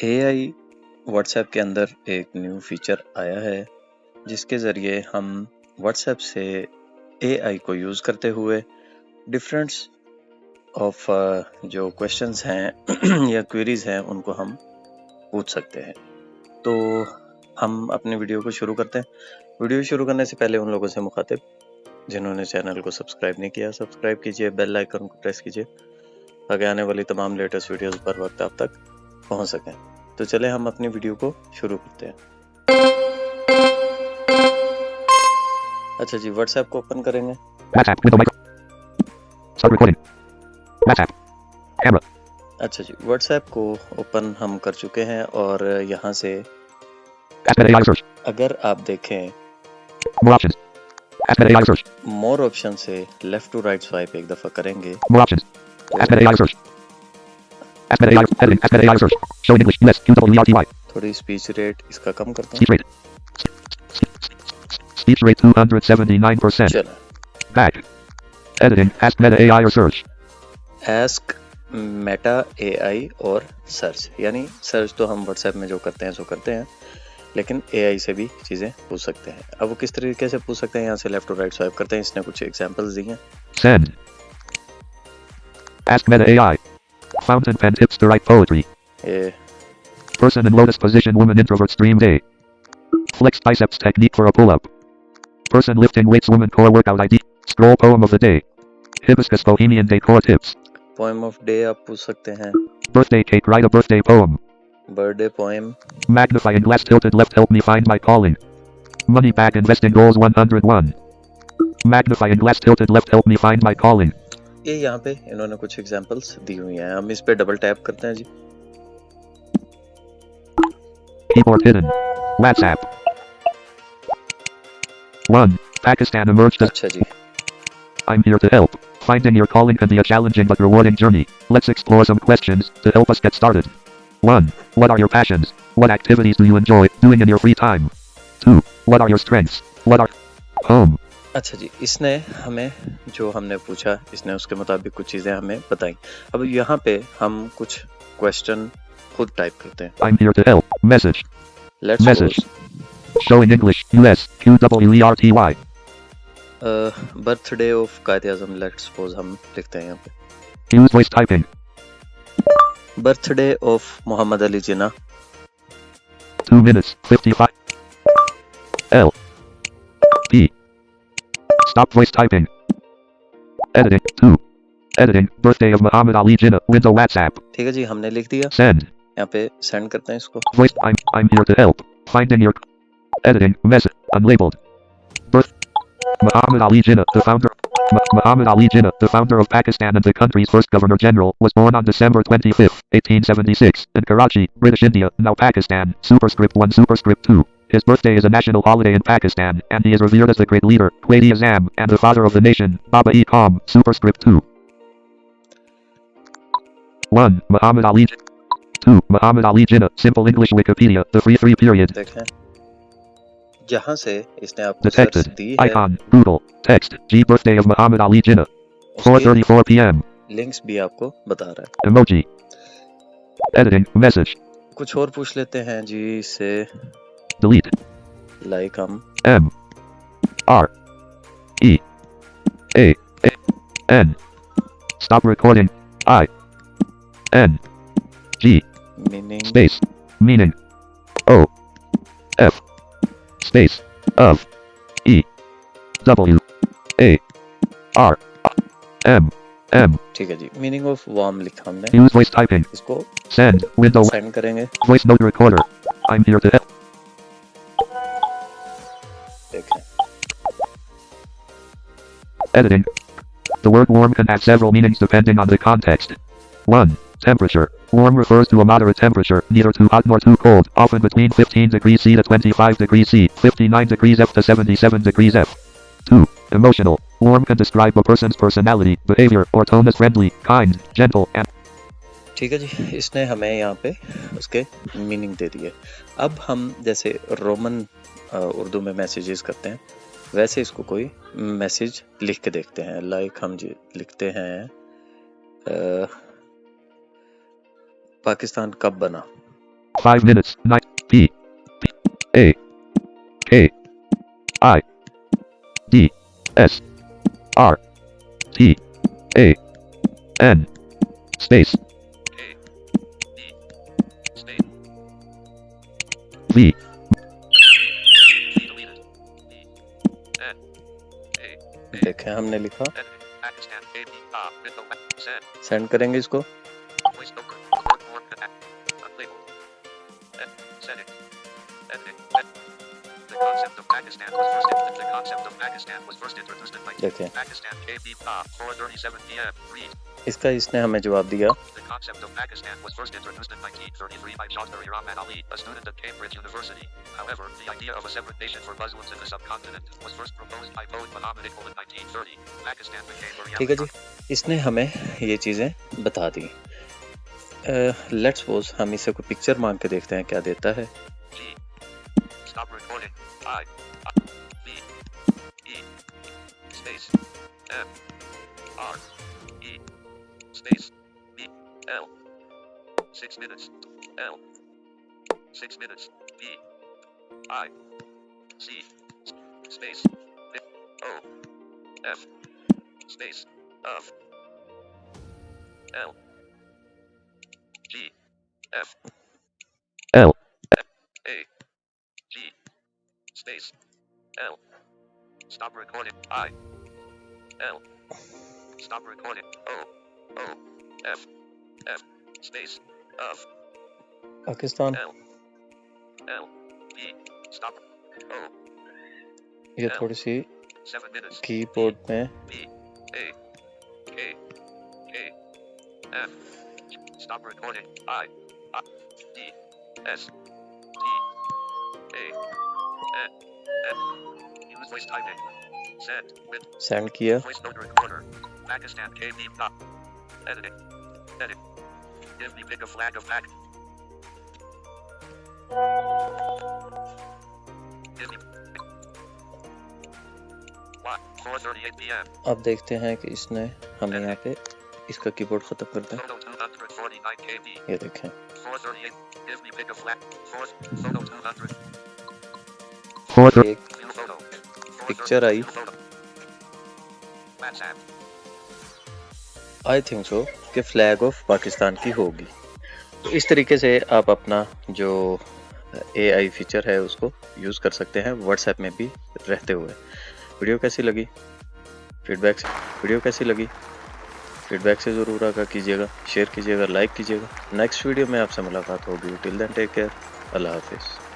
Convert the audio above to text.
AI WhatsApp के अंदर एक न्यू फीचर आया है जिसके ज़रिए हम व्हाट्सएप से एआई को यूज़ करते हुए डिफरेंट्स ऑफ जो क्वेश्चंस हैं या क्वेरीज हैं उनको हम पूछ सकते हैं। तो हम अपने वीडियो को शुरू करते हैं। वीडियो शुरू करने से पहले उन लोगों से मुखातिब जिन्होंने चैनल को सब्सक्राइब नहीं किया, सब्सक्राइब कीजिए, बेल आइकन को प्रेस कीजिए ताकि आने वाली तमाम लेटेस्ट वीडियोस पर वक्त आप तक पहुंच सकें। तो चले हम अपनी वीडियो को शुरू करते हैं। अच्छा जी, व्हाट्सएप को ओपन करेंगे। अच्छा जी, व्हाट्सएप को ओपन हम कर चुके हैं और यहाँ से अगर आप देखें मोर ऑप्शन से लेफ्ट टू राइट स्वाइप एक दफा करेंगे। थोड़ी स्पीच रेट इसका कम करते हैं। Speech rate 279%. चलो, Back. Editing. Ask Meta AI or search. Ask Meta AI और सर्च, यानी सर्च तो हम व्हाट्सएप में जो करते हैं सो करते हैं, लेकिन AI से भी चीज़ें पूछ सकते हैं। अब वो किस तरीके से पूछ सकते हैं, यहाँ से लेफ्ट टू राइट स्वाइप करते हैं। इसने कुछ एग्जांपल्स दी हैं। Send. Ask Meta AI. Fountain pen tips to write poetry. ये Person in lotus position, woman introvert, stream day. Flex biceps technique for a pull-up. Person lifting weights, woman core workout ID. Scroll poem of the day. Hibiscus bohemian decor tips. Poem of day आप पूछ सकते हैं। Birthday cake, write a birthday poem. Birthday poem. Magnifying glass tilted left, help me find my calling. Money back investing goals 101. Magnifying glass tilted left, help me find my calling. ये यहाँ पे इन्होंने कुछ examples दी हुई हैं। हम इस पे डबल टैप करते हैं जी। Keyboard hidden. WhatsApp. 1. Pakistan emerged as. अच्छा जी, I'm here to help. Finding your calling can be a challenging but rewarding journey. Let's explore some questions to help us get started. 1. What are your passions? What activities do you enjoy doing in your free time? 2. What are your strengths? What are home? अच्छा जी, इसने हमें जो हमने पूछा, इसने उसके मुताबिक कुछ चीज़ें हमें बताई। अब यहाँ पे हम कुछ क्वेश्चन खुद टाइप करते हैं। I'm here to help. Message. Let's Message. Showing English. US. QWERTY. Birthday of Quaid Azam, let's suppose हम लिखते हैं यहाँ पे। Use voice typing. Birthday of Mohammad Ali Jinnah. 2 minutes. 55. L. P. Stop voice typing. Editing. 2. Editing. Birthday of Muhammad Ali Jinnah. Window WhatsApp. ठीक है जी, हमने लिख दिया। Send. यहाँ पे सेंड करते हैं इसको। Voice. I'm here to help. Finding your editing message unlabeled. Birth. Muhammad Ali Jinnah, the founder. Muhammad Ali Jinnah, the founder of Pakistan and the country's first Governor General, was born on December 25, 1876, in Karachi, British India, now Pakistan. Superscript 1, Superscript 2. His birthday is a national holiday in Pakistan, and he is revered as the great leader, Quaid-e-Azam, and the father of the nation, Baba-e-Qawm. Superscript 2. 1. Muhammad Ali. 2. Muhammad Ali Jinnah. Simple English Wikipedia. The free period. देखें, जहाँ से इसने आपको search Detected. दी है, Icon. Google. Text. G. Birthday of Muhammad Ali Jinnah. 4:34 p.m. Links भी आपको बता रहा है। Emoji. Editing. Message. कुछ और पूछ लेते हैं जी इससे, Delete. लाइक हम M. R. E. A. N. Stop recording. I. N. G. Meaning Space. Meaning. O. F. Space. Of. E. W. A. R. M. M. ठीक है जी, मीनिंग ऑफ वार्म लिखा हमने। Use voice typing. इसको Send. Window. Send करेंगे। Voice note recorder. I'm here to help. देखें, Editing. The word warm can have several meanings depending on the context. 1. Temperature. Warm refers to a moderate temperature, neither too hot nor too cold, often between 15 degrees C to 25 degrees C, 59 degrees F to 77 degrees F. 2. Emotional. Warm can describe a person's personality, behavior, or tone as friendly, kind, gentle, and ठीक है जी, इसने हमें यहाँ पे उसके meaning दे दिए। अब हम जैसे रोमन उर्दू में मैसेजेस करते हैं, वैसे इसको कोई मैसेज लिख के देखते हैं। लाइक हम जी लिखते हैं पाकिस्तान कब बना, 5 minutes. 9 P A K I D S R T A N space V देखें हमने लिखा, सेंड करेंगे इसको। देखें इसका इसने हमें जवाब दिया। ठीक है जी, इसने हमें ये चीजें बता दी। लेट्स सपोज हम इसे कोई पिक्चर मांग के देखते हैं क्या देता है। L पाकिस्तान, ये थोड़ी सी कीबोर्ड में सेंड किया। अब देखते हैं कि इसने हमें यहाँ पे इसका कीबोर्ड खत्म कर दिया। ये देखें एक picture I, I think so कि फ्लैग ऑफ पाकिस्तान की होगी। तो इस तरीके से आप अपना जो AI फीचर है उसको यूज़ कर सकते हैं व्हाट्सएप में भी रहते हुए। वीडियो कैसी लगी फीडबैक से ज़रूर आगाह कीजिएगा, शेयर कीजिएगा, लाइक कीजिएगा। नेक्स्ट वीडियो में आपसे मुलाकात होगी। टिल देन टेक केयर, अल्लाह हाफिज़।